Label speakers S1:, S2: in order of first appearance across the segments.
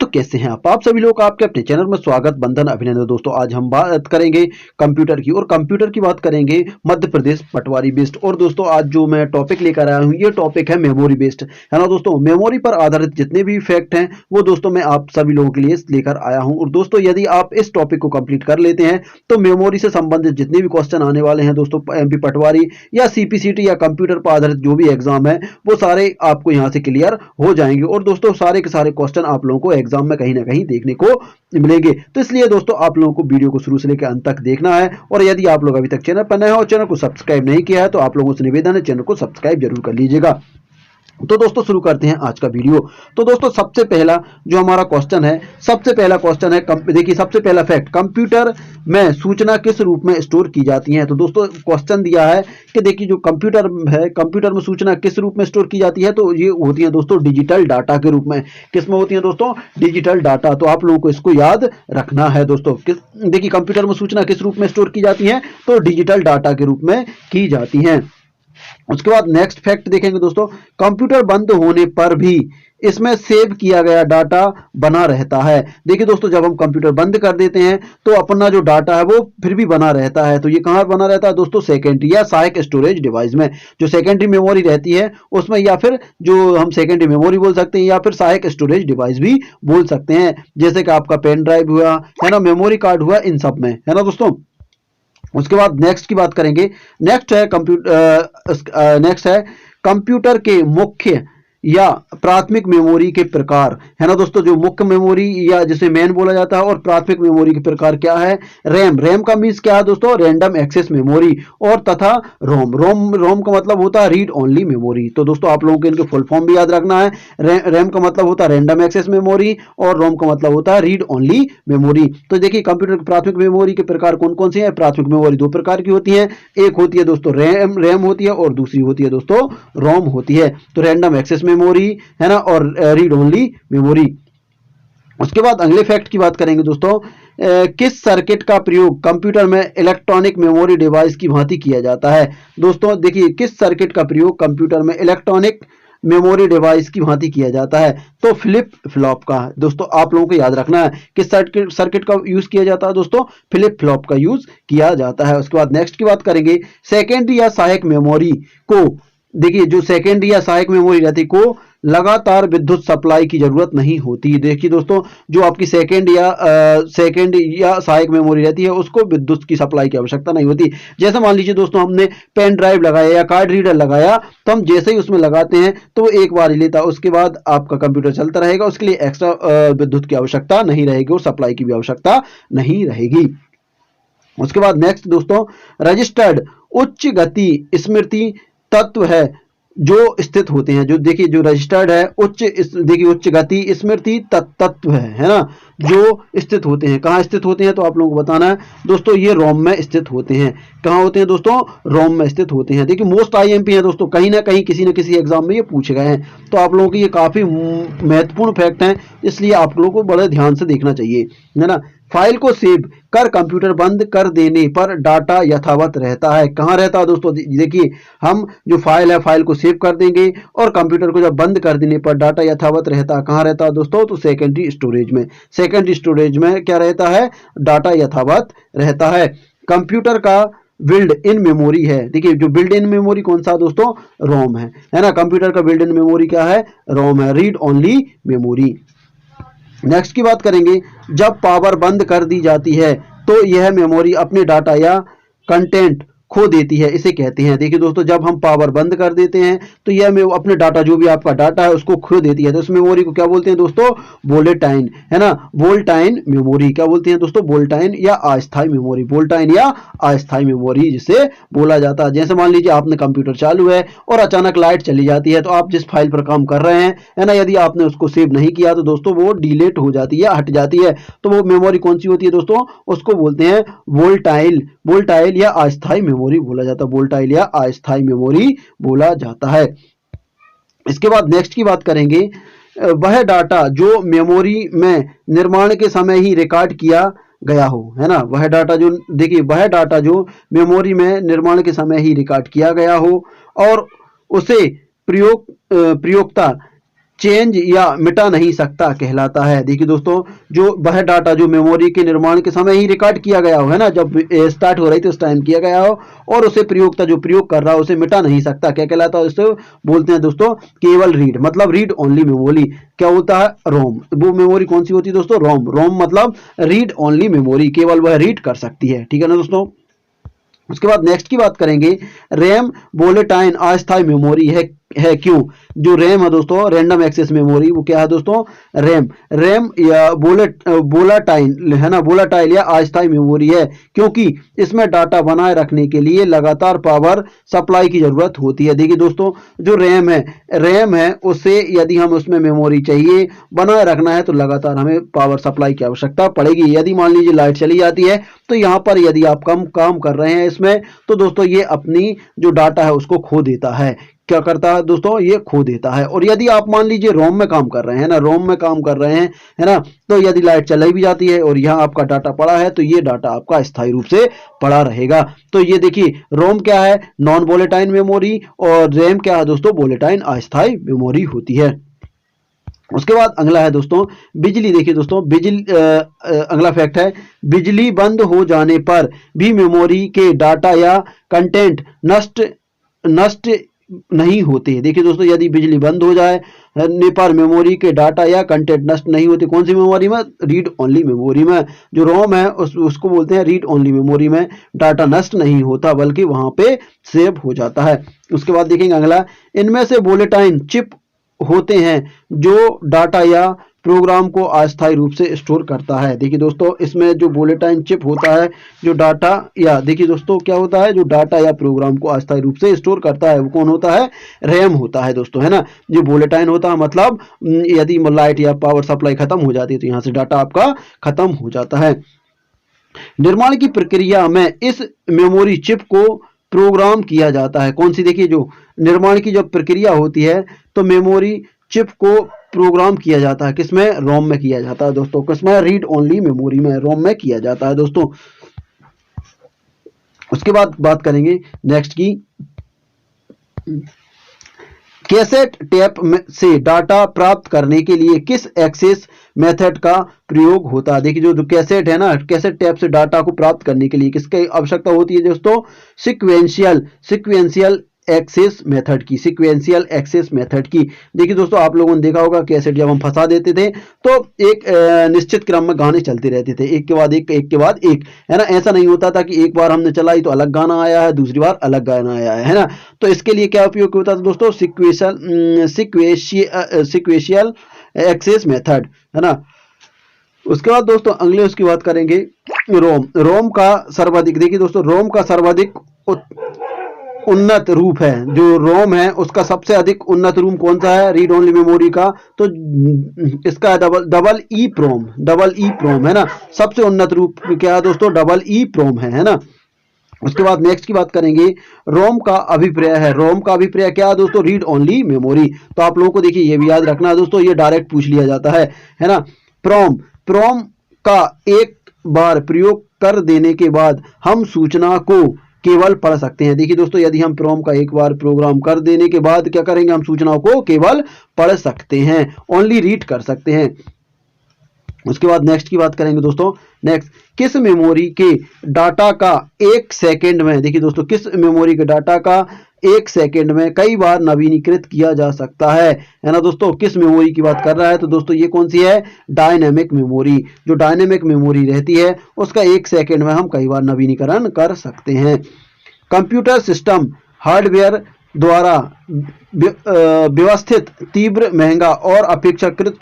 S1: तो कैसे हैं आप सभी लोग, आपके अपने चैनल में स्वागत, बंधन, अभिनंदन। दोस्तों आज हम बात करेंगे कंप्यूटर की, और कंप्यूटर की बात करेंगे मध्य प्रदेश पटवारी बेस्ड। और दोस्तों आज जो मैं टॉपिक लेकर आया हूं, ये टॉपिक है मेमोरी बेस्ड, है ना दोस्तों। मेमोरी पर आधारित जितने भी फैक्ट हैं वो दोस्तों मैं आप सभी लोगों के लिए लेकर आया हूं। और दोस्तों यदि आप इस टॉपिक को कंप्लीट कर लेते हैं तो मेमोरी से संबंधित जितने भी क्वेश्चन आने वाले हैं दोस्तों, एमपी पटवारी या सीपीसीटी या कंप्यूटर पर आधारित जो भी एग्जाम है वो सारे आपको यहाँ से क्लियर हो जाएंगे। और दोस्तों सारे के सारे क्वेश्चन आप लोगों को एग्जाम में कहीं ना कहीं देखने को मिलेंगे। तो इसलिए दोस्तों आप लोगों को वीडियो को शुरू से लेकर अंत तक देखना है। और यदि आप लोग अभी तक चैनल पर नए हो और चैनल को सब्सक्राइब नहीं किया है तो आप लोगों से निवेदन है, चैनल को सब्सक्राइब जरूर कर लीजिएगा। तो दोस्तों शुरू करते हैं आज का वीडियो। तो दोस्तों सबसे पहला जो हमारा क्वेश्चन है, सबसे पहला क्वेश्चन है, देखिए सबसे पहला फैक्ट, कंप्यूटर में सूचना किस रूप में स्टोर की जाती है। तो दोस्तों क्वेश्चन दिया है कि देखिए जो कंप्यूटर है, कंप्यूटर में सूचना किस रूप में स्टोर की जाती है, तो ये होती है दोस्तों डिजिटल डाटा के रूप में। किस में होती है दोस्तों? Digital data. तो आप लोगों को इसको याद रखना है दोस्तों। देखिए कंप्यूटर में सूचना किस रूप में स्टोर की जाती है, तो डिजिटल डाटा के रूप में की जाती है। उसके बाद नेक्स्ट फैक्ट देखेंगे दोस्तों, कंप्यूटर बंद होने पर भी इसमें सेव किया गया डाटा बना रहता है। देखिए दोस्तों जब हम कंप्यूटर बंद कर देते हैं तो अपना जो डाटा है वो फिर भी बना रहता है। तो ये कहाँ बना रहता है दोस्तों? सेकेंडरी या सहायक स्टोरेज डिवाइस में। जो सेकेंडरी मेमोरी रहती है उसमें, या फिर जो हम सेकेंडरी मेमोरी बोल सकते हैं, या फिर सहायक स्टोरेज डिवाइस भी बोल सकते हैं। जैसे कि आपका पेन ड्राइव हुआ, है ना, मेमोरी कार्ड हुआ, इन सब में, है ना दोस्तों। उसके बाद नेक्स्ट की बात करेंगे। नेक्स्ट है कंप्यूटर के मुख्य या प्राथमिक मेमोरी के प्रकार, है ना दोस्तों। जो मुख्य मेमोरी या जिसे मेन बोला जाता है, और प्राथमिक मेमोरी के प्रकार क्या है? रैम। रैम का मीन्स क्या है दोस्तों? Random access memory. और तथा रोम का मतलब होता है रीड ओनली मेमोरी। तो दोस्तों आप लोगों को इनके फुल फॉर्म भी याद रखना है। रैम का मतलब होता है रैंडम एक्सेस मेमोरी, और रोम का मतलब होता है रीड ओनली मेमोरी। तो देखिए कंप्यूटर की प्राथमिक मेमोरी के प्रकार कौन कौन से हैं? प्राथमिक मेमोरी दो प्रकार की होती है, एक होती है दोस्तों रैम होती है, और दूसरी होती है दोस्तों रोम होती है। तो रैंडम एक्सेस मेमोरी, है ना, और रीड ओनली मेमोरी। उसके बाद अगले फैक्ट की बात करेंगे दोस्तों, किस सर्किट का प्रयोग कंप्यूटर में इलेक्ट्रॉनिक मेमोरी डिवाइस की भांति किया जाता है। दोस्तों देखिए किस सर्किट का प्रयोग कंप्यूटर में इलेक्ट्रॉनिक मेमोरी डिवाइस की भांति किया जाता है, तो फ्लिप फ्लॉप का। दोस्तों आप लोगों को याद रखना है किस सर्किट का यूज किया जाता है दोस्तों? फ्लिप फ्लॉप का यूज किया जाता है। उसके बाद नेक्स्ट की बात करेंगे, सेकेंडरी या सहायक मेमोरी को, देखिए जो सेकेंडरी या सहायक मेमोरी रहती को लगातार विद्युत सप्लाई की जरूरत नहीं होती। देखिए दोस्तों जो आपकी सेकेंड या सहायक मेमोरी रहती है उसको विद्युत की सप्लाई की आवश्यकता नहीं होती। जैसे मान लीजिए दोस्तों हमने पेन ड्राइव लगाया या कार्ड रीडर लगाया, तो हम जैसे ही उसमें लगाते हैं तो वो एक बार ही लेता है, उसके बाद आपका कंप्यूटर चलता रहेगा, उसके लिए एक्स्ट्रा विद्युत की आवश्यकता नहीं रहेगी और सप्लाई की भी आवश्यकता नहीं रहेगी। उसके बाद नेक्स्ट दोस्तों, रजिस्टर्ड उच्च गति स्मृति तत्व है जो स्थित होते हैं। जो देखिए जो रजिस्टर्ड है देखिए उच्च गति स्मृति तत्व है ना, जो स्थित होते हैं। कहाँ स्थित होते हैं तो आप लोगों को बताना है दोस्तों, ये रोम में स्थित होते हैं। कहाँ होते हैं दोस्तों? रोम में स्थित होते हैं। देखिए मोस्ट आईएमपी है दोस्तों, कहीं ना कहीं किसी न किसी एग्जाम में ये पूछे गए हैं। तो आप लोगों की ये काफी महत्वपूर्ण फैक्ट हैं, इसलिए आप लोगों को बड़े ध्यान से देखना चाहिए, है ना। फाइल को सेव कर कंप्यूटर बंद कर देने पर डाटा यथावत रहता है। कहाँ रहता है दोस्तों? देखिए हम जो फाइल है, फाइल को सेव कर देंगे और कंप्यूटर को जब बंद कर देने पर डाटा यथावत रहता है। कहाँ रहता है दोस्तों? तो सेकेंडरी स्टोरेज में। सेकेंडरी स्टोरेज में क्या रहता है? डाटा यथावत रहता है। कंप्यूटर का बिल्ड इन मेमोरी है। देखिए जो बिल्ड इन मेमोरी कौन सा दोस्तों? रोम है ना। कंप्यूटर का बिल्ड इन मेमोरी क्या है? रोम है, रीड ओनली मेमोरी। नेक्स्ट की बात करेंगे, जब पावर बंद कर दी जाती है तो यह मेमोरी अपने डाटा या कंटेंट खो देती है, इसे कहते हैं। देखिए दोस्तों जब हम पावर बंद कर देते हैं तो यह अपने डाटा, जो भी आपका डाटा है उसको खो देती है। तो उस मेमोरी को क्या बोलते हैं दोस्तों? वोलेटाइल, है ना, वोल्टाइन मेमोरी। क्या बोलते हैं दोस्तों? वोल्टाइन या अस्थायी मेमोरी। वोल्टाइन या अस्थायी मेमोरी जिसे बोला जाता है। जैसे मान लीजिए आपने कंप्यूटर चालू है और अचानक लाइट चली जाती है, तो आप जिस फाइल पर काम कर रहे हैं, है ना, यदि आपने उसको सेव नहीं किया तो दोस्तों वो डिलीट हो जाती है, हट जाती है। तो वो मेमोरी कौन सी होती है दोस्तों? उसको बोलते हैं वोल्टाइल या अस्थायी मेमोरी बोला जाता है। वोल्टाइल या अस्थायी मेमोरी बोला जाता है। इसके बाद नेक्स्ट की बात करेंगे, वह डाटा जो मेमोरी में निर्माण के समय ही रिकॉर्ड किया गया हो, है ना। वह डाटा जो, देखिए वह डाटा जो मेमोरी में निर्माण के समय ही रिकॉर्ड किया गया हो और उसे प्रयोक्ता चेंज या मिटा नहीं सकता कहलाता है। देखिए दोस्तों, जो वह डाटा जो मेमोरी के निर्माण के समय ही रिकॉर्ड किया गया हो, है ना, जब स्टार्ट हो रही थी उस टाइम किया गया हो, और उसे प्रयोगता जो प्रयोग कर रहा हो उसे मिटा नहीं सकता, क्या कहलाता है, उसे बोलते हैं दोस्तों केवल रीड, मतलब रीड ओनली मेमोरी। क्या होता है, रोम। वो मेमोरी कौन सी होती है दोस्तों, रोम। रोम मतलब रीड ओनली मेमोरी, केवल वह रीड कर सकती है, ठीक है ना दोस्तों। उसके बाद नेक्स्ट की बात करेंगे, रैम वोलेटाइल अस्थायी मेमोरी है क्यों। जो रैम है दोस्तों, रैंडम एक्सेस मेमोरी, वो क्या है दोस्तों, रैम। रैम या वोलाटाइल है ना, वोलाटाइल या अस्थायी मेमोरी है क्योंकि इसमें डाटा बनाए रखने के लिए लगातार पावर सप्लाई की जरूरत होती है। देखिए दोस्तों, जो रैम है उससे यदि हम उसमें मेमोरी चाहिए बनाए रखना है तो लगातार हमें पावर सप्लाई की आवश्यकता पड़ेगी। यदि मान लीजिए लाइट चली जाती है तो यहाँ पर यदि आप कम काम कर रहे हैं इसमें, तो दोस्तों ये अपनी जो डाटा है उसको खो देता है। क्या करता है दोस्तों, ये खो देता है। और यदि आप मान लीजिए रोम में काम कर रहे हैं ना, रोम में काम कर रहे हैं, है ना, तो यदि लाइट चली भी जाती है और यहाँ आपका डाटा पड़ा है तो ये डाटा आपका स्थायी रूप से पड़ा रहेगा। तो ये देखिए, रोम क्या है, नॉन वोलेटाइल मेमोरी, और रैम क्या है दोस्तों, वोलेटाइल अस्थायी मेमोरी होती है। उसके बाद अगला है दोस्तों बिजली। देखिए दोस्तों, बिजली अगला फैक्ट है, बिजली बंद हो जाने पर भी मेमोरी के डाटा या कंटेंट नष्ट नहीं होते। देखिए दोस्तों, यदि बिजली बंद हो जाए पर मेमोरी के डाटा या कंटेंट नष्ट नहीं होते, कौन सी मेमोरी में, रीड ओनली मेमोरी में। जो रोम है उसको बोलते हैं रीड ओनली मेमोरी में डाटा नष्ट नहीं होता बल्कि वहां पे सेव हो जाता है। उसके बाद देखेंगे अगला, इनमें से वोलेटाइल चिप होते हैं जो डाटा या प्रोग्राम को अस्थायी रूप से स्टोर करता है। देखिए दोस्तों, इसमें जो वोलेटाइल चिप होता है जो डाटा या, देखिए दोस्तों क्या होता है, जो डाटा या प्रोग्राम को अस्थायी रूप से स्टोर करता है वो कौन होता है, रैम होता है दोस्तों, है ना। जो वोलेटाइल होता है मतलब यदि लाइट या पावर सप्लाई खत्म हो जाती है तो यहाँ से डाटा आपका खत्म हो जाता है। निर्माण की प्रक्रिया में इस मेमोरी चिप को प्रोग्राम किया जाता है, कौन सी, देखिए जो निर्माण की जब प्रक्रिया होती है तो मेमोरी चिप को प्रोग्राम किया जाता है, किसमें, रोम में किया जाता है दोस्तों, किसमें, रीड ओनली मेमोरी में, रोम में किया जाता है दोस्तों। उसके बाद बात करेंगे नेक्स्ट की, कैसेट टेप से डाटा प्राप्त करने के लिए किस एक्सेस मेथड का प्रयोग होता है। देखिए जो कैसेट है ना, कैसेट टेप से डाटा को प्राप्त करने के लिए किसकी आवश्यकता होती है दोस्तों, सिक्वेंशियल एक्सेस मेथड की, सिक्वेंशियल एक्सेस मेथड की। देखिए दोस्तों, आप लोगों ने देखा होगा कैसेट जब हम फंसा देते थे तो एक निश्चित क्रम में गाने चलते रहते थे, एक के बाद एक, है ना। ऐसा नहीं होता था कि एक बार हमने चलाई तो अलग गाना आया है, दूसरी बार अलग गाना आया है ना। तो इसके लिए क्या उपयोग होता था दोस्तों, सिक्वेंशियल एक्सेस मेथड, है ना। उसके बाद दोस्तों अगले उसकी बात करेंगे, रोम का सर्वाधिक, देखिए दोस्तों, रोम का सर्वाधिक उन्नत रूप है, जो रोम है उसका सबसे अधिक उन्नत रूप कौन सा है, रीड ओनली मेमोरी का, तो इसका डबल ई प्रोम, है ना। सबसे उन्नत रूप क्या है दोस्तों, डबल ई प्रोम है ना। उसके बाद नेक्स्ट की बात करेंगे, रोम का अभिप्राय है, रोम का अभिप्राय क्या है दोस्तों, रीड ओनली मेमोरी। तो आप लोगों को देखिए ये भी याद रखना है दोस्तों, ये डायरेक्ट पूछ लिया जाता है ना। प्रोम का एक बार प्रयोग कर देने के बाद हम सूचना को केवल पढ़ सकते हैं। देखिए दोस्तों, यदि हम प्रोम का एक बार प्रोग्राम कर देने के बाद क्या करेंगे, हम सूचनाओं को केवल पढ़ सकते हैं, ओनली रीड कर सकते हैं। उसके बाद नेक्स्ट की बात करेंगे दोस्तों, नेक्स्ट, किस मेमोरी के डाटा का एक सेकेंड में, देखिए दोस्तों, किस मेमोरी के डाटा का एक सेकेंड में कई बार नवीनीकृत किया जा सकता है ना दोस्तों। किस मेमोरी की बात कर रहा है, तो दोस्तों ये कौन सी है, डायनेमिक मेमोरी। जो डायनेमिक मेमोरी रहती है उसका एक सेकेंड में हम कई बार नवीनीकरण कर सकते हैं। कंप्यूटर सिस्टम हार्डवेयर द्वारा व्यवस्थित तीव्र महंगा और अपेक्षाकृत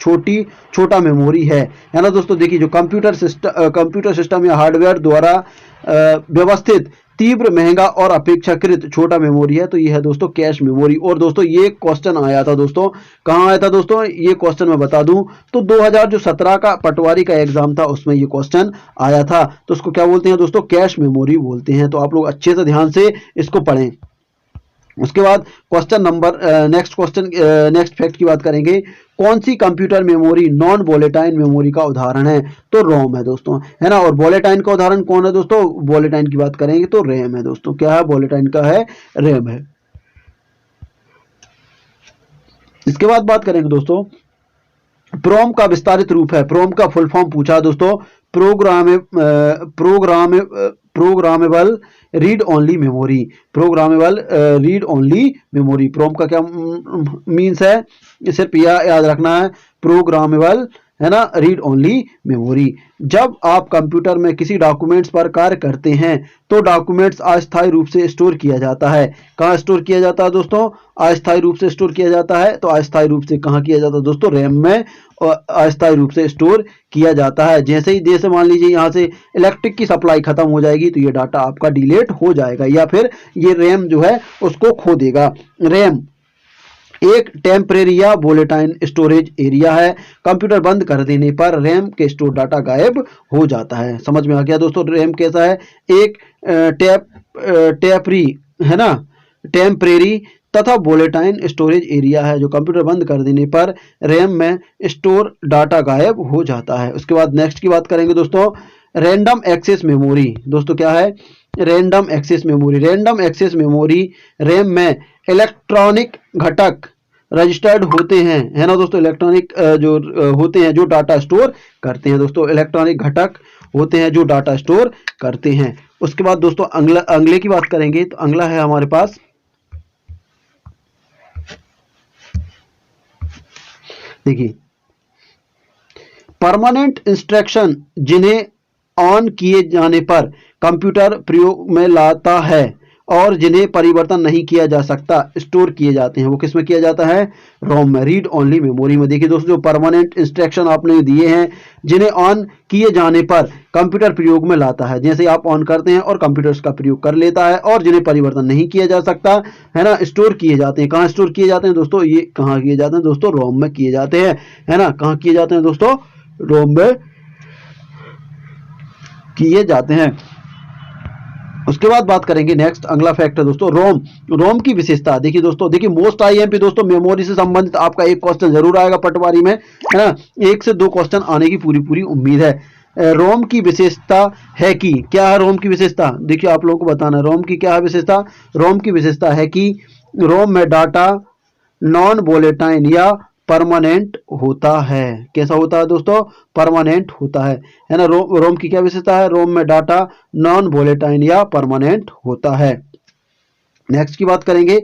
S1: छोटा मेमोरी है ना दोस्तों। देखिए जो कंप्यूटर सिस्टम या हार्डवेयर द्वारा व्यवस्थित तीव्र महंगा और अपेक्षाकृत छोटा मेमोरी है, तो ये है दोस्तों कैश मेमोरी। और दोस्तों ये क्वेश्चन आया था दोस्तों, कहाँ आया था दोस्तों, ये क्वेश्चन मैं बता दूं तो 2017 का पटवारी का एग्जाम था उसमें ये क्वेश्चन आया था। तो उसको क्या बोलते हैं दोस्तों, कैश मेमोरी बोलते हैं। तो आप लोग अच्छे से ध्यान से इसको पढ़ें। उसके बाद नेक्स्ट फैक्ट की बात करेंगे, कौन सी computer memory non volatile memory का उदाहरण है, तो रोम है दोस्तों, है ना। और वोलेटाइल का उदाहरण कौन है दोस्तों, वोलेटाइल की बात करेंगे तो रैम है दोस्तों। क्या है, वोलेटाइल का है, रैम है। इसके बाद बात करेंगे दोस्तों प्रोम का विस्तारित रूप है। प्रोम का फुल फॉर्म पूछा दोस्तों, programmable read only memory. Programmable read only memory, PROM का क्या मीन्स है, सिर्फ यह याद रखना है, प्रोग्रामेबल है ना, रीड ओनली मेमोरी। जब आप कंप्यूटर में किसी डॉक्यूमेंट्स पर कार्य करते हैं तो डॉक्यूमेंट्स अस्थायी रूप से स्टोर किया जाता है। कहाँ स्टोर किया जाता है दोस्तों, अस्थायी रूप से स्टोर किया जाता है। तो अस्थायी रूप से कहाँ किया जाता है दोस्तों, रैम में अस्थायी रूप से स्टोर किया जाता है। जैसे मान लीजिए यहाँ से इलेक्ट्रिक की सप्लाई खत्म हो जाएगी तो ये डाटा आपका डिलीट हो जाएगा, या फिर ये रैम जो है उसको खो देगा। रैम एक टेम्परेरी या वोलेटाइल स्टोरेज एरिया है। कंप्यूटर बंद कर देने पर रैम के स्टोर डाटा गायब हो जाता है। समझ में आ गया दोस्तों, रैम कैसा है, एक टेपरी है ना, टेम्परेरी तथा वोलेटाइल स्टोरेज एरिया है जो कंप्यूटर बंद कर देने पर रैम में स्टोर डाटा गायब हो जाता है। उसके बाद नेक्स्ट की बात करेंगे दोस्तों, रैंडम एक्सेस मेमोरी। दोस्तों क्या है, random access memory. Random access memory RAM में इलेक्ट्रॉनिक घटक रजिस्टर्ड होते हैं, है ना दोस्तों, इलेक्ट्रॉनिक जो होते हैं जो डाटा स्टोर करते हैं दोस्तों, इलेक्ट्रॉनिक घटक होते हैं जो डाटा स्टोर करते हैं। उसके बाद दोस्तों अगले की बात करेंगे तो अगला है हमारे पास, देखिए परमानेंट इंस्ट्रक्शन जिन्हें ऑन किए जाने पर कंप्यूटर प्रयोग में लाता है और जिन्हें परिवर्तन नहीं किया जा सकता स्टोर किए जाते हैं, वो किस में किया जाता है, रोम में, रीड ओनली मेमोरी में। देखिए दोस्तों, जो परमानेंट इंस्ट्रक्शन आपने दिए हैं जिन्हें ऑन किए जाने पर कंप्यूटर प्रयोग में लाता है, जैसे आप ऑन करते हैं और कंप्यूटर उसका प्रयोग कर लेता है, और जिन्हें परिवर्तन नहीं किया जा सकता है ना, स्टोर किए जाते हैं। कहाँ स्टोर किए जाते हैं दोस्तों, ये कहाँ किए जाते हैं दोस्तों, रोम में किए जाते हैं, है ना, कहाँ किए जाते हैं दोस्तों, रोम में किए जाते हैं। उसके बाद बात करेंगे नेक्स्ट, अगला फैक्ट है दोस्तों रोम। रोम की विशेषता, देखिए दोस्तों, देखिए मोस्ट आईएमपी दोस्तों मेमोरी से संबंधित आपका एक क्वेश्चन जरूर आएगा पटवारी में, है ना, 1 से 2 क्वेश्चन आने की पूरी उम्मीद है। रोम की विशेषता है कि क्या है, रोम की विशेषता देखिए आप लोगों को बताना है, रोम की क्या है विशेषता। रोम की विशेषता है कि रोम में डाटा नॉन वोलेटाइल या परमानेंट होता है। कैसा होता है दोस्तों, परमानेंट होता है ना। रोम की क्या विशेषता है, रोम में डाटा नॉन वोलेटाइल या परमानेंट होता है। नेक्स्ट की बात करेंगे,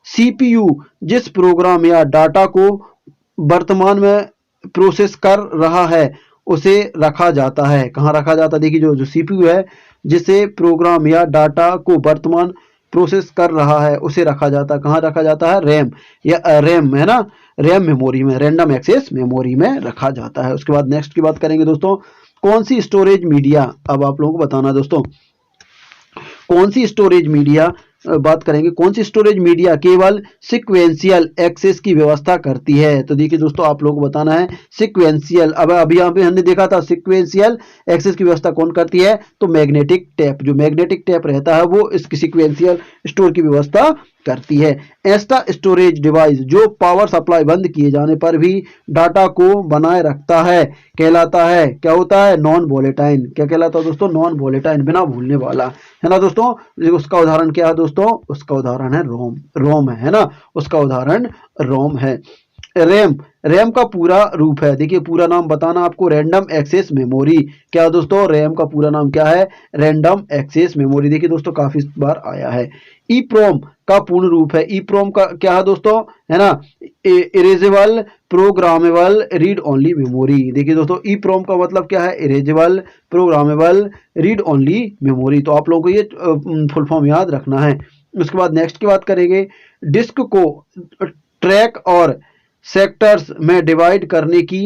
S1: सीपीयू जिस प्रोग्राम या डाटा को वर्तमान में प्रोसेस कर रहा है उसे रखा जाता है। कहाँ रखा जाता है, देखिए जो सीपीयू है जिसे प्रोग्राम या डाटा को वर्तमान प्रोसेस कर रहा है उसे रखा जाता है। कहाँ रखा जाता है, रैम या रैम है ना, रैम मेमोरी में, रैंडम एक्सेस मेमोरी में रखा जाता है। उसके बाद नेक्स्ट की बात करेंगे दोस्तों, कौन सी स्टोरेज मीडिया, अब आप लोगों को बताना दोस्तों कौन सी स्टोरेज मीडिया, बात करेंगे कौन सी स्टोरेज मीडिया केवल सिक्वेंशियल एक्सेस की व्यवस्था करती है। तो देखिए दोस्तों आप लोगों को बताना है सिक्वेंशियल, अब अभी यहाँ पे हमने देखा था सिक्वेंशियल एक्सेस की व्यवस्था कौन करती है, तो मैग्नेटिक टेप, जो मैग्नेटिक टेप रहता है वो इसकी सिक्वेंशियल स्टोर की व्यवस्था करती है। ऐसा स्टोरेज डिवाइस जो पावर सप्लाई बंद किए जाने पर भी डाटा को बनाए रखता है कहलाता है, क्या होता है, नॉन वोलेटाइल। क्या कहलाता है दोस्तों, नॉन वोलेटाइल, बिना भूलने वाला, है ना दोस्तों। उसका उदाहरण क्या है दोस्तों, उसका उदाहरण है रोम, रोम है ना, उसका उदाहरण रोम है। रैम, रैम का पूरा रूप है, देखिए पूरा नाम बताना आपको, रैंडम एक्सेस मेमोरी। क्या दोस्तों, रैम का पूरा नाम क्या है, रैंडम एक्सेस मेमोरी। देखिए दोस्तों काफी बार आया है। ईप्रोम का पूर्ण रूप है, ईप्रोम का क्या है दोस्तों, है ना, erasable programmable read only memory. देखिए दोस्तों ईप्रोम का मतलब क्या है, erasable programmable read only memory. तो आप लोगों को ये फुल फॉर्म याद रखना है। उसके बाद नेक्स्ट की बात करेंगे, डिस्क को ट्रैक और सेक्टर्स में डिवाइड करने की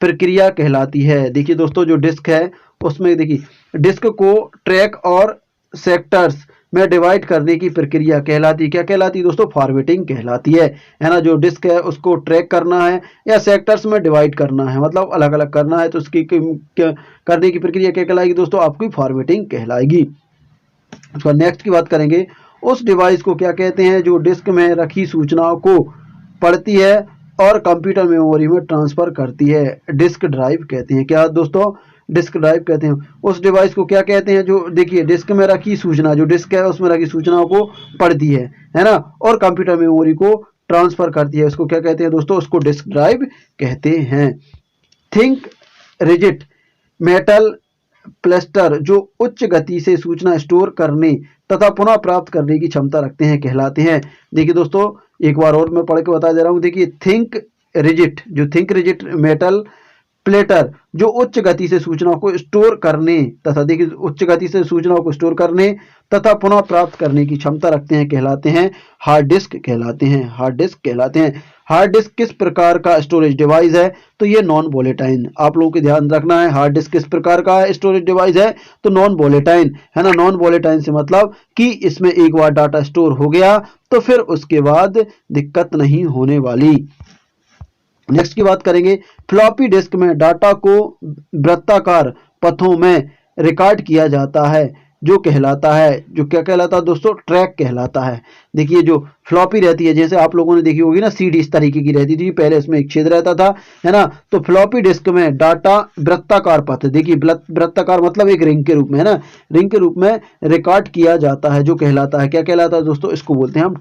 S1: प्रक्रिया कहलाती है। देखिए दोस्तों जो डिस्क है उसमें देखिए डिस्क को ट्रैक और सेक्टर्स में डिवाइड करने की प्रक्रिया कहलाती है, क्या कहलाती है दोस्तों, फॉर्मेटिंग कहलाती है ना। जो डिस्क है उसको ट्रैक करना है या सेक्टर्स में डिवाइड करना है, मतलब अलग अलग करना है, तो उसकी करने की प्रक्रिया क्या कहलाएगी दोस्तों, आपकी फॉर्मेटिंग कहलाएगी। उसका नेक्स्ट की बात करेंगे, उस डिवाइस को क्या कहते हैं जो डिस्क में रखी सूचनाओं को पढ़ती है और कंप्यूटर मेमोरी में ट्रांसफर करती है, डिस्क ड्राइव कहते हैं। क्या दोस्तों, डिस्क ड्राइव कहते हैं। उस डिवाइस को क्या कहते हैं जो देखिए डिस्क में रखी सूचना, जो डिस्क है उसमें रखी सूचनाओं को पढ़ती है ना, और कंप्यूटर मेमोरी को ट्रांसफर करती है, उसको क्या कहते हैं दोस्तों, उसको डिस्क ड्राइव कहते हैं। थिंक रिजिड मेटल प्लेस्टर जो उच्च गति से सूचना स्टोर करने तथा पुनः प्राप्त करने की क्षमता रखते हैं कहलाते हैं। देखिए दोस्तों, एक बार और मैं पढ़ के बता दे रहा हूँ। देखिए, थिंक रिजिड मेटल प्लेटर जो उच्च गति से सूचनाओं को स्टोर करने तथा देखिए उच्च गति से सूचनाओं को स्टोर करने तथा पुनः प्राप्त करने की क्षमता रखते हैं कहलाते हैं हार्ड डिस्क कहलाते हैं। हार्ड डिस्क कहलाते हैं। हार्ड डिस्क किस प्रकार का स्टोरेज डिवाइस है, तो ये नॉन वोलेटाइल। आप लोगों को ध्यान रखना है, हार्ड डिस्क किस प्रकार का स्टोरेज डिवाइस है, तो नॉन वोलेटाइल है ना। नॉन वोलेटाइल से मतलब कि इसमें एक बार डाटा स्टोर हो गया तो फिर उसके बाद दिक्कत नहीं होने वाली। नेक्स्ट की बात करेंगे, फ्लॉपी डिस्क में डाटा को वृत्ताकार पथों में रिकॉर्ड किया जाता है जो कहलाता है, जो क्या कहलाता है दोस्तों, ट्रैक कहलाता है। देखिए जो फ्लॉपी रहती है, जैसे आप लोगों ने देखी होगी ना, सीडी इस तरीके की रहती थी, पहले इसमें एक छेद रहता था, है ना। तो फ्लॉपी डिस्क में डाटा वृत्ताकार पथ, देखिए वृत्ताकार मतलब एक रिंग के रूप में, है ना, रिंग के रूप में रिकॉर्ड किया जाता है जो कहलाता है, क्या कहलाता है दोस्तों, इसको बोलते हैं हम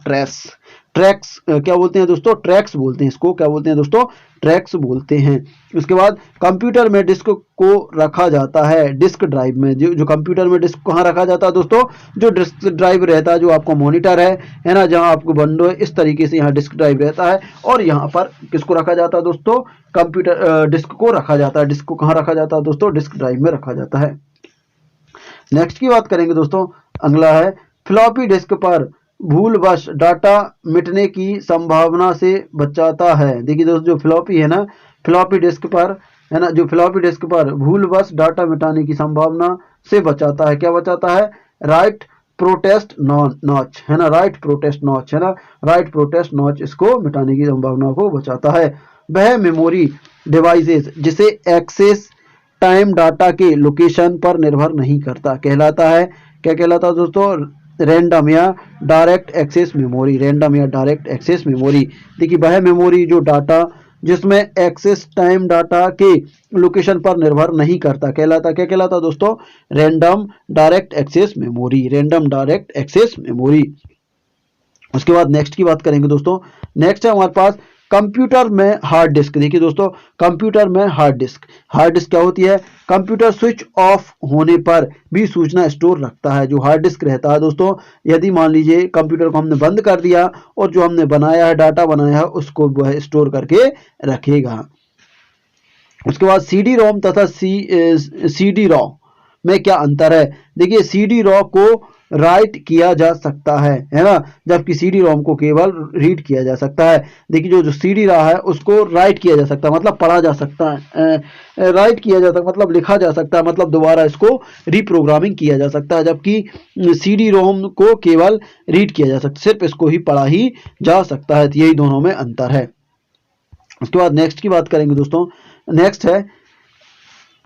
S1: ट्रैक्स क्या बोलते हैं दोस्तों, ट्रैक्स बोलते हैं इसको, क्या बोलते हैं दोस्तों, ट्रैक्स बोलते हैं। उसके बाद कंप्यूटर में डिस्क को रखा जाता है डिस्क ड्राइव में। जो कंप्यूटर में डिस्क कहाँ रखा जाता है दोस्तों, जो डिस्क ड्राइव रहता है, जो आपका मॉनिटर है ना, जहाँ आपको विंडो है, इस तरीके से यहाँ डिस्क ड्राइव रहता है और यहाँ पर किसको रखा जाता है दोस्तों, कंप्यूटर डिस्क को रखा जाता है। डिस्क को कहाँ रखा जाता है दोस्तों, डिस्क ड्राइव में रखा जाता है। नेक्स्ट की बात करेंगे दोस्तों, अगला है फ्लॉपी डिस्क पर भूलवश डाटा मिटने की संभावना से बचाता है। देखिए दोस्तों, जो फ्लॉपी है ना, फ्लॉपी डिस्क पर है ना, जो फ्लॉपी डिस्क पर भूलवश डाटा मिटाने की संभावना से बचाता है, क्या बचाता है, राइट प्रोटेस्ट नॉच है ना, राइट प्रोटेस्ट नॉच है ना, राइट प्रोटेस्ट नॉच इसको मिटाने की संभावना को बचाता है। वह मेमोरी डिवाइसेस जिसे एक्सेस टाइम डाटा के लोकेशन पर निर्भर नहीं करता कहलाता है, क्या कहलाता है दोस्तों, रैंडम या डायरेक्ट एक्सेस मेमोरी। रैंडम या डायरेक्ट एक्सेस मेमोरी, देखिए वह मेमोरी जो डाटा जिसमें एक्सेस टाइम डाटा के लोकेशन पर निर्भर नहीं करता कहलाता, क्या कहलाता दोस्तों, random direct access memory, random direct access memory. उसके बाद नेक्स्ट की बात करेंगे दोस्तों, नेक्स्ट है हमारे पास कंप्यूटर में हार्ड डिस्क। देखिए दोस्तों, कंप्यूटर में हार्ड डिस्क क्या होती है, कंप्यूटर स्विच ऑफ होने पर भी सूचना स्टोर रखता है। जो हार्ड डिस्क रहता है दोस्तों, यदि मान लीजिए कंप्यूटर को हमने बंद कर दिया और जो हमने बनाया है, डाटा बनाया है, उसको वह स्टोर करके रखेगा। उसके बाद सीडी रोम तथा सीडी रॉ में क्या अंतर है। देखिए सीडी रॉ को राइट किया जा सकता है ना, जबकि सीडी रोम को केवल रीड किया जा सकता है। देखिए जो सीडी रॉ है उसको राइट किया जा सकता है, मतलब पढ़ा जा सकता है, राइट किया जा सकता है मतलब लिखा जा सकता है, मतलब दोबारा इसको रीप्रोग्रामिंग किया जा सकता है, जबकि सीडी रोम को केवल रीड किया जा सकता है, सिर्फ इसको ही पढ़ा ही जा सकता है। यही दोनों में अंतर है। उसके बाद नेक्स्ट की बात करेंगे दोस्तों, नेक्स्ट है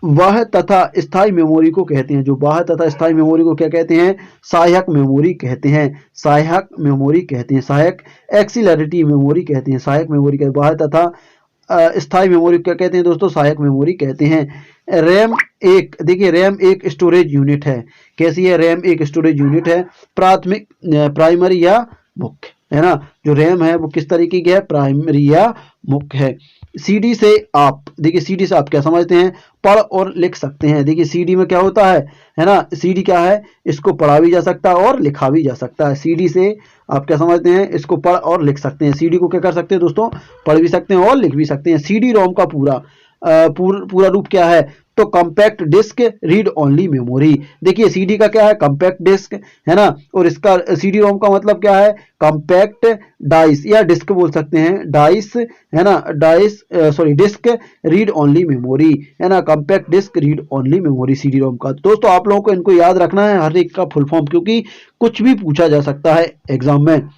S1: वह तथा स्थायी मेमोरी को कहते हैं। जो वह तथा स्थायी मेमोरी को क्या कहते हैं, सहायक मेमोरी कहते हैं, सहायक मेमोरी कहते हैं, सहायक एक्सिलरिटी मेमोरी कहते हैं, सहायक मेमोरी कहते हैं। वह तथा स्थायी मेमोरी क्या कहते हैं दोस्तों, सहायक मेमोरी कहते हैं। रैम एक, देखिए रैम एक स्टोरेज यूनिट है। कैसी है, रैम एक स्टोरेज यूनिट है, प्राथमिक प्राइमरी या मुख्य, है ना। जो रैम है वो किस तरीके की है, प्राइमरी या मुख्य है। सीडी से आप, देखिए सीडी से आप क्या समझते हैं, पढ़ और लिख सकते हैं। देखिए सीडी में क्या होता है ना, सीडी क्या है, इसको पढ़ा भी जा सकता है और लिखा भी जा सकता है। सीडी से आप क्या समझते हैं, इसको पढ़ और लिख सकते हैं। सीडी को क्या कर सकते हैं दोस्तों, पढ़ भी सकते हैं और लिख भी सकते हैं। सीडी रोम का पूरा रूप क्या है, तो compact disc read only memory. देखिए सीडी का क्या है, कॉम्पैक्ट डिस्क है ना, और इसका सीडी रोम का मतलब क्या है, कॉम्पैक्ट डाइस या डिस्क बोल सकते हैं, डाइस है ना, डिस्क रीड ओनली मेमोरी है ना, compact disc read only memory CD ROM का। दोस्तों आप लोगों को इनको याद रखना है, हर एक का फुल फॉर्म, क्योंकि कुछ भी पूछा जा सकता है एग्जाम में।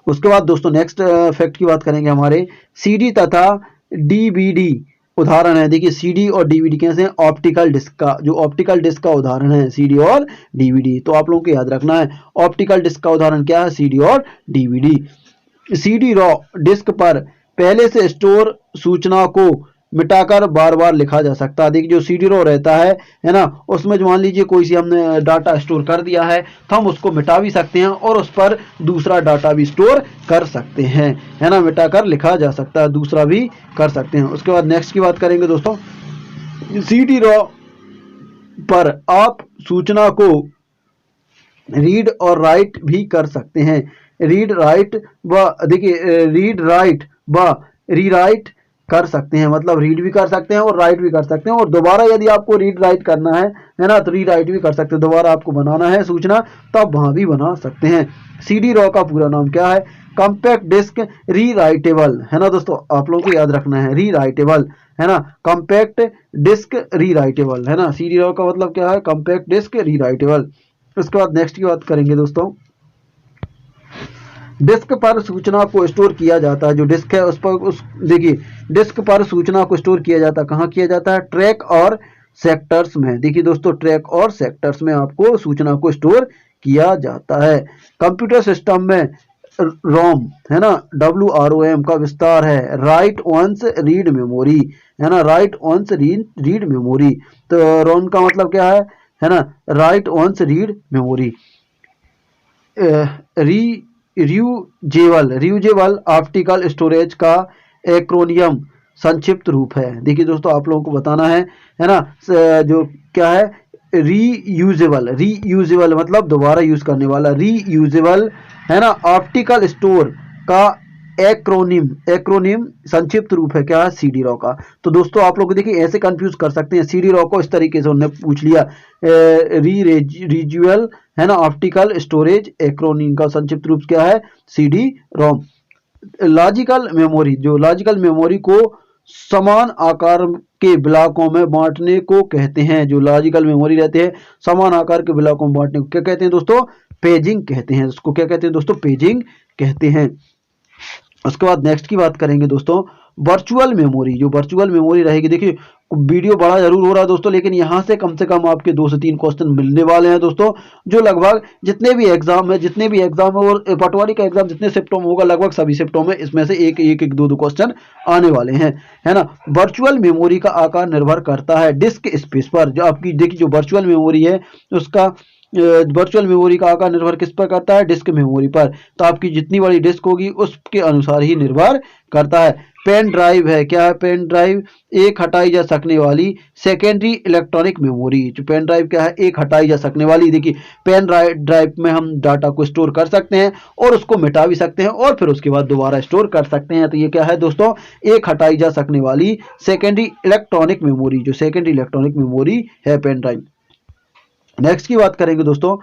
S1: उसके बाद दोस्तों नेक्स्ट फैक्ट की बात करेंगे, हमारे सीडी तथा डीवीडी उदाहरण है। देखिए सीडी और डीवीडी कैसे हैं, ऑप्टिकल डिस्क का, जो ऑप्टिकल डिस्क का उदाहरण है सीडी और डीवीडी। तो आप लोगों को याद रखना है, ऑप्टिकल डिस्क का उदाहरण क्या है, सीडी और डीवीडी। सीडी रॉ डिस्क पर पहले से स्टोर सूचना को मिटाकर बार बार लिखा जा सकता है। देखिए जो CD ROM रहता है ना, उसमें जो मान लीजिए कोई सी हमने डाटा स्टोर कर दिया है तो हम उसको मिटा भी सकते हैं और उस पर दूसरा डाटा भी स्टोर कर सकते हैं, है ना, मिटाकर लिखा जा सकता है, दूसरा भी कर सकते हैं। उसके बाद नेक्स्ट की बात करेंगे दोस्तों, CD ROM पर आप सूचना को रीड और राइट भी कर सकते हैं। रीड राइट व देखिए रीड राइट व रीराइट कर सकते हैं, मतलब रीड भी कर सकते हैं और राइट भी कर सकते हैं, और दोबारा यदि आपको रीड राइट करना है ना, तो रीराइट भी कर सकते हैं। दोबारा आपको बनाना है सूचना तो आप वहां भी बना सकते हैं। CD ROM का पूरा नाम क्या है? कॉम्पैक्ट डिस्क रीराइटेबल, है ना दोस्तों, आप लोगों को याद रखना है, रीराइटेबल, है ना, कॉम्पैक्ट डिस्क रीराइटेबल, है ना। CD ROM का मतलब क्या है? Compact disc rewritable. उसके बाद नेक्स्ट की बात करेंगे दोस्तों, डिस्क पर सूचना को स्टोर किया जाता है। जो डिस्क है उस पर देखिए डिस्क पर सूचना को स्टोर किया जाता है, कहाँ किया जाता है? ट्रैक और सेक्टर्स में। देखिए दोस्तों ट्रैक और सेक्टर्स में आपको सूचना को स्टोर किया जाता है। कंप्यूटर सिस्टम में रोम, है ना, WROM का विस्तार है राइट वंस रीड मेमोरी, है ना, राइट वंस रीड मेमोरी। तो रोम का मतलब क्या है ना, write once read memory. Reusable optical storage का एक्रोनियम संक्षिप्त रूप है। देखिए दोस्तों आप लोगों को बताना है ना, जो क्या है? रीयूजेबल मतलब दोबारा यूज करने वाला, रीयूजेबल, है ना, ऑप्टिकल स्टोर का एक्रोनिम संक्षिप्त रूप है क्या? CD ROM का। तो दोस्तों आप लोग देखिए ऐसे कंफ्यूज कर सकते हैं, CD ROM को इस तरीके से उन्होंने पूछ लिया, रीयूजेबल, है ना, ऑप्टिकल स्टोरेज एक्रोनिम का संक्षिप्त रूप क्या है? CD ROM। लॉजिकल मेमोरी, जो लॉजिकल मेमोरी को समान आकार के ब्लॉकों में बांटने को कहते हैं। जो लॉजिकल मेमोरी रहते हैं समान आकार के ब्लॉकों में बांटने को क्या कहते हैं दोस्तों? पेजिंग कहते हैं। उसको क्या कहते हैं दोस्तों? पेजिंग कहते हैं। उसके बाद नेक्स्ट की बात करेंगे दोस्तों, वर्चुअल मेमोरी। जो वर्चुअल मेमोरी रहेगी, देखिए वीडियो बड़ा जरूर हो रहा है दोस्तों, लेकिन यहाँ से कम आपके 2 से 3 क्वेश्चन मिलने वाले हैं दोस्तों, जो लगभग जितने भी एग्जाम है और पटवारी का एग्जाम जितने शिफ्टों में होगा लगभग सभी शिफ्टों में इसमें से एक 2 क्वेश्चन आने वाले हैं, है ना। वर्चुअल मेमोरी का आकार निर्भर करता है डिस्क स्पेस पर। जो आपकी देखिए जो वर्चुअल मेमोरी है उसका वर्चुअल मेमोरी का आकार निर्भर किस पर करता है? डिस्क मेमोरी पर। तो आपकी जितनी बड़ी डिस्क होगी उसके अनुसार ही निर्भर करता है। पेन ड्राइव है, क्या है पेन ड्राइव? एक हटाई जा सकने वाली सेकेंडरी इलेक्ट्रॉनिक मेमोरी। जो पेन ड्राइव क्या है? एक हटाई जा सकने वाली। देखिए पेन ड्राइव में हम डाटा को स्टोर कर सकते हैं और उसको मिटा भी सकते हैं और फिर उसके बाद दोबारा स्टोर कर सकते हैं। तो ये क्या है दोस्तों? एक हटाई जा सकने वाली सेकेंडरी इलेक्ट्रॉनिक मेमोरी। जो सेकेंडरी इलेक्ट्रॉनिक मेमोरी है पेन ड्राइव। नेक्स्ट की बात करेंगे दोस्तों,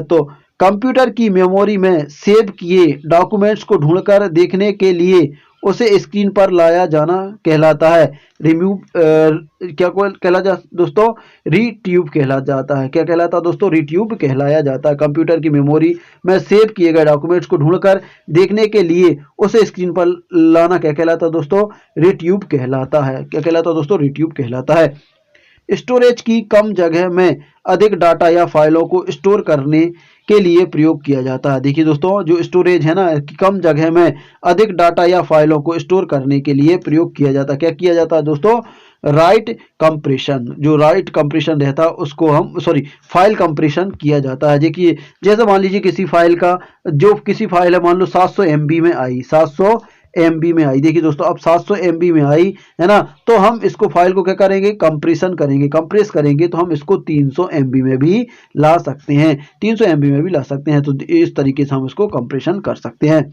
S1: तो कंप्यूटर की मेमोरी में सेव किए डॉक्यूमेंट्स को ढूंढकर देखने के लिए उसे स्क्रीन पर लाया जाना कहलाता है रिमूव, क्या कहलाता दोस्तों? रीट्यूब कहला जाता है। क्या कहलाता है दोस्तों? रीट्यूब कहलाया जाता है। कंप्यूटर की मेमोरी में सेव किए गए डॉक्यूमेंट्स को ढूंढकर देखने के लिए उसे स्क्रीन पर लाना क्या कहलाता है दोस्तों? रीट्यूब कहलाता है। क्या कहलाता है दोस्तों? रीट्यूब कहलाता है। स्टोरेज की कम जगह में अधिक डाटा या फाइलों को स्टोर करने के लिए प्रयोग किया जाता है। देखिए दोस्तों जो स्टोरेज है ना, कम जगह में अधिक डाटा या फाइलों को स्टोर करने के लिए प्रयोग किया जाता है। क्या किया जाता है दोस्तों? Right compression. जो राइट कंप्रेशन रहता है उसको हम फाइल कंप्रेशन किया जाता है। देखिए जैसे मान लीजिए किसी फाइल है मान लो 700 MB में आई, 700 MB में आई। देखिए दोस्तों अब 700 MB में आई है ना, तो हम इसको फाइल को क्या करेंगे? कंप्रेशन करेंगे। कंप्रेस करेंगे तो हम इसको 300 MB में भी ला सकते हैं, 300 MB में भी ला सकते हैं। तो इस तरीके से हम इसको कंप्रेशन कर सकते हैं।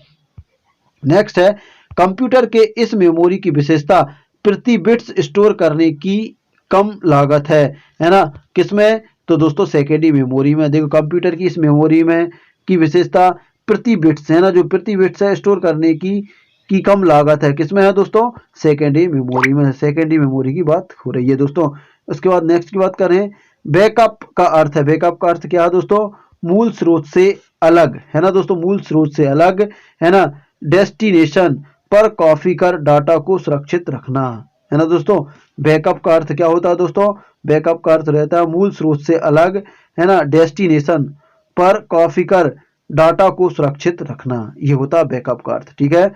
S1: नेक्स्ट है कंप्यूटर के इस मेमोरी की विशेषता प्रति बिट्स स्टोर करने की कम लागत है ना। किसमें? तो दोस्तों सेकेंडरी मेमोरी में। देखो कंप्यूटर की इस मेमोरी में की विशेषता प्रति बिट्स है ना, जो प्रति बिट्स है स्टोर करने की कम लागत है। किसमें है दोस्तों? सेकेंडरी मेमोरी में। सेकेंडरी मेमोरी की बात हो रही है दोस्तों। उसके बाद नेक्स्ट की बात करें, बैकअप का अर्थ है। बैकअप का अर्थ क्या है दोस्तों? मूल स्रोत से अलग, है ना दोस्तों, मूल स्रोत से अलग, है ना, डेस्टिनेशन पर कॉपी कर डाटा को सुरक्षित रखना, है ना दोस्तों। बैकअप का अर्थ क्या होता है दोस्तों? बैकअप का अर्थ रहता है मूल स्रोत से अलग, है ना, डेस्टिनेशन पर कॉपी कर डाटा को सुरक्षित रखना, ये होता है बैकअप का अर्थ। ठीक है।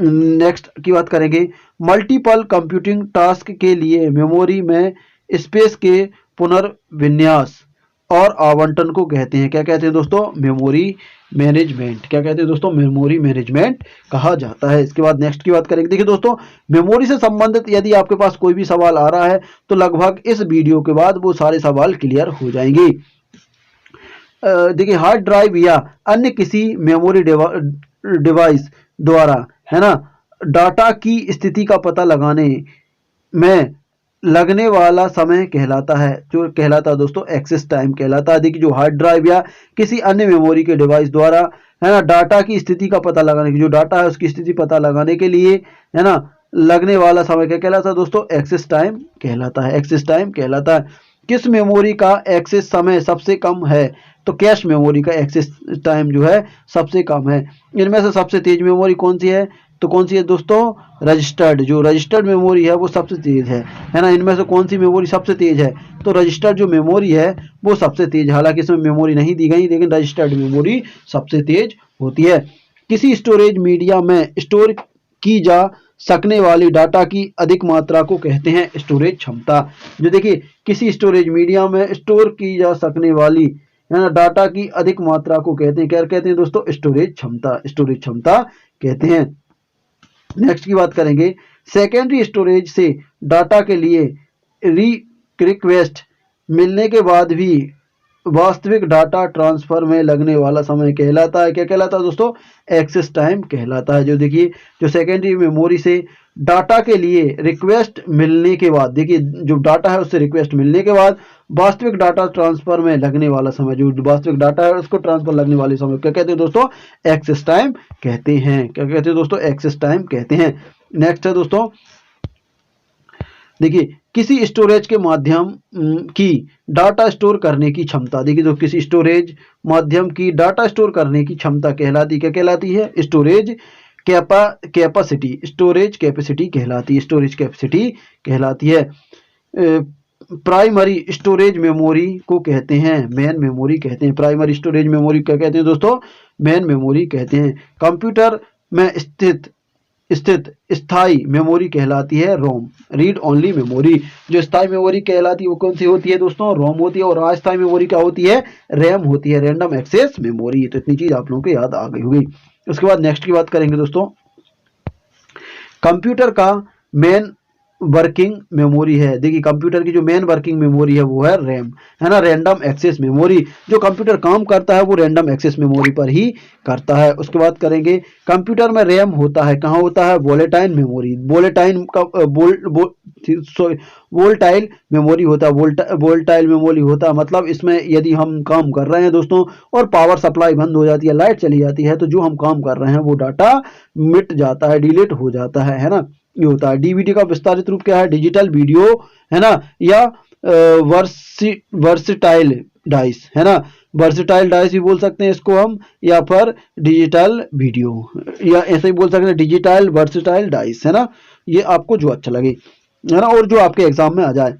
S1: नेक्स्ट की बात करेंगे, मल्टीपल कंप्यूटिंग टास्क के लिए मेमोरी में स्पेस के पुनर्विन्यास और आवंटन को कहते हैं, क्या कहते हैं दोस्तों, मेमोरी मैनेजमेंट। क्या कहते हैं दोस्तों, मेमोरी मैनेजमेंट कहा जाता है। इसके बाद नेक्स्ट की बात करेंगे। देखिए दोस्तों, मेमोरी से संबंधित यदि आपके पास कोई भी सवाल आ रहा है तो लगभग इस वीडियो के बाद वो सारे सवाल क्लियर हो जाएंगे। देखिए, हार्ड ड्राइव या अन्य किसी मेमोरी डिवाइस द्वारा, है ना, डाटा की स्थिति का पता लगाने में लगने वाला समय कहलाता है, जो कहलाता है दोस्तों एक्सेस टाइम कहलाता है। देखिए, जो हार्ड ड्राइव या किसी अन्य मेमोरी के डिवाइस द्वारा, है ना, डाटा की स्थिति का पता लगाने की, जो डाटा है उसकी स्थिति पता लगाने के लिए, है ना, लगने वाला समय क्या कहलाता है दोस्तों, एक्सेस टाइम कहलाता है। एक्सेस टाइम कहलाता है। किस मेमोरी का एक्सेस समय सबसे कम है, तो कैश मेमोरी का एक्सेस टाइम जो है सबसे कम है। इनमें से सबसे तेज मेमोरी कौन सी है, तो कौन सी है दोस्तों, रजिस्टर्ड। जो रजिस्टर्ड मेमोरी है वो सबसे तेज है ना। इनमें से कौन सी मेमोरी सबसे तेज है, तो रजिस्टर्ड जो मेमोरी है वो सबसे तेज। हालांकि इसमें मेमोरी नहीं दी गई, लेकिन रजिस्टर्ड मेमोरी सबसे तेज होती है। किसी स्टोरेज मीडिया में स्टोर की जा सकने वाली डाटा की अधिक मात्रा को कहते हैं स्टोरेज क्षमता। जो देखिए, किसी स्टोरेज मीडिया में स्टोर की जा सकने वाली, है ना, डाटा की अधिक मात्रा को कहते हैं, क्या कहते हैं दोस्तों, स्टोरेज क्षमता। स्टोरेज क्षमता कहते हैं। नेक्स्ट की बात करेंगे, सेकेंडरी स्टोरेज से डाटा के लिए रिक्वेस्ट मिलने के बाद भी वास्तविक डाटा ट्रांसफर में लगने वाला समय कहलाता है, क्या कहलाता है दोस्तों, एक्सेस टाइम कहलाता है। जो देखिए, जो सेकेंडरी मेमोरी से डाटा के लिए रिक्वेस्ट मिलने के बाद, देखिए जो डाटा है उससे रिक्वेस्ट मिलने के बाद वास्तविक डाटा ट्रांसफर में लगने वाला समय, जो वास्तविक डाटा है उसको ट्रांसफर लगने वाले समय क्या कहते हैं दोस्तों, एक्सेस टाइम कहते हैं। क्या कहते हैं दोस्तों, एक्सेस टाइम कहते हैं। नेक्स्ट है दोस्तों, देखिए, किसी स्टोरेज के माध्यम की डाटा स्टोर करने की क्षमता। देखिए, तो किसी स्टोरेज माध्यम की डाटा स्टोर करने की क्षमता कहलाती, क्या कहलाती है, स्टोरेज कैपेसिटी। स्टोरेज कैपेसिटी कहलाती है, स्टोरेज कैपेसिटी कहलाती है। प्राइमरी स्टोरेज मेमोरी को कहते हैं मेन मेमोरी कहते हैं। प्राइमरी स्टोरेज मेमोरी क्या कहते हैं दोस्तों, मेन मेमोरी कहते हैं। कंप्यूटर में स्थित स्थायी मेमोरी कहलाती है रोम, रीड ओनली मेमोरी। जो स्थायी मेमोरी कहलाती है वो कौन सी होती है दोस्तों, रोम होती है। और अस्थायी मेमोरी क्या होती है, रैम होती है, रैंडम एक्सेस मेमोरी। तो इतनी चीज आप लोगों को याद आ गई होगी। उसके बाद नेक्स्ट की बात करेंगे दोस्तों, कंप्यूटर का मेन वर्किंग मेमोरी है। देखिए, कंप्यूटर की जो मेन वर्किंग मेमोरी है वो है रैम, है ना, रैंडम एक्सेस मेमोरी। जो कंप्यूटर काम करता है वो रैंडम एक्सेस मेमोरी पर ही करता है। उसके बाद करेंगे, कंप्यूटर में रैम होता है, कहाँ होता है, वोलेटाइल मेमोरी। वोलेटाइल का वोल्टाइल मेमोरी होता है, वोल्टाइल मेमोरी होता है। मतलब इसमें यदि हम काम कर रहे हैं दोस्तों और पावर सप्लाई बंद हो जाती है, लाइट चली जाती है, तो जो हम काम कर रहे हैं वो डाटा मिट जाता है, डिलीट हो जाता है ना, ये होता है। डीवीडी का विस्तारित रूप क्या है, डिजिटल वीडियो, है ना, या वर्सटाइल डाइस, है ना, वर्सटाइल डाइस भी बोल सकते हैं इसको हम, या फिर डिजिटल वीडियो, या ऐसे ही बोल सकते हैं डिजिटल वर्सटाइल डाइस, है ना। ये आपको जो अच्छा लगे, है ना, और जो आपके एग्जाम में आ जाए।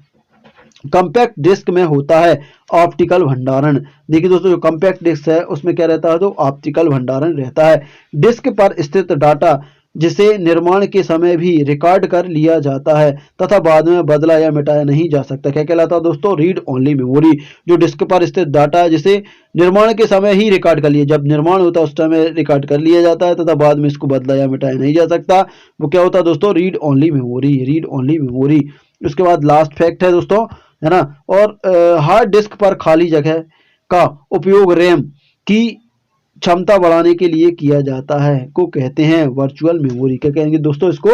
S1: कंपैक्ट डिस्क में होता है ऑप्टिकल भंडारण। देखिए दोस्तों, जो कंपैक्ट डिस्क है उसमें क्या रहता है, तो ऑप्टिकल भंडारण रहता है। डिस्क पर स्थित डाटा जिसे निर्माण के समय भी रिकॉर्ड कर लिया जाता है तथा बाद में बदला या मिटाया नहीं जा सकता, क्या कहलाता है दोस्तों, रीड ओनली मेमोरी। जो डिस्क पर स्थित डाटा है जिसे निर्माण के समय ही रिकॉर्ड कर लिया, जब निर्माण होता है उस समय रिकॉर्ड कर लिया जाता है तथा बाद में इसको बदला या मिटाया नहीं जा सकता, वो क्या होता है दोस्तों, read only memory, read only memory. उसके बाद लास्ट फैक्ट है दोस्तों, है ना, और हार्ड डिस्क पर खाली जगह का उपयोग रैम की क्षमता बढ़ाने के लिए किया जाता है, को कहते हैं वर्चुअल मेमोरी। क्या कहेंगे दोस्तों, इसको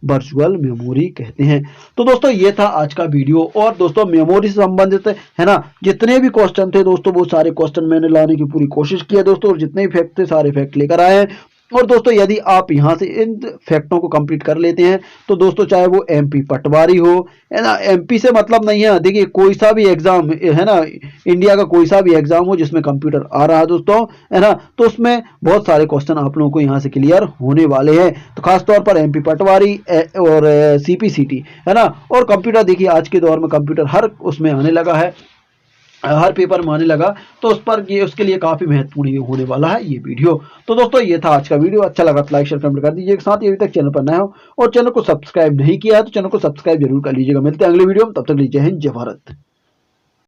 S1: वर्चुअल मेमोरी कहते हैं। तो दोस्तों ये था आज का वीडियो। और दोस्तों मेमोरी से संबंधित, है ना, जितने भी क्वेश्चन थे दोस्तों वो सारे क्वेश्चन मैंने लाने की पूरी कोशिश की है दोस्तों, और जितने भी फैक्ट थे सारे फैक्ट लेकर आए हैं। और दोस्तों यदि आप यहाँ से इन फैक्टों को कंप्लीट कर लेते हैं तो दोस्तों चाहे वो एमपी पटवारी हो, है ना, एमपी से मतलब नहीं है, देखिए कोई सा भी एग्जाम, है ना, इंडिया का कोई सा भी एग्जाम हो जिसमें कंप्यूटर आ रहा है दोस्तों, है ना, तो उसमें बहुत सारे क्वेश्चन आप लोगों को यहाँ से क्लियर होने वाले हैं। तो खासतौर पर एमपी पटवारी और सीपीसीटी, है ना, और कंप्यूटर, देखिए आज के दौर में कंप्यूटर हर उसमें आने लगा है। हर पेपर में आने लगा, तो उस पर ये उसके लिए काफी महत्वपूर्ण होने वाला है ये वीडियो। तो दोस्तों ये था आज का वीडियो, अच्छा लगा तो लाइक शेयर कमेंट कर दीजिएगा। साथ ही अभी तक चैनल पर नए हो और चैनल को सब्सक्राइब नहीं किया है तो चैनल को सब्सक्राइब जरूर कर लीजिएगा। मिलते हैं अगले वीडियो में, तब तक लीजिए जय हिंद जय भारत।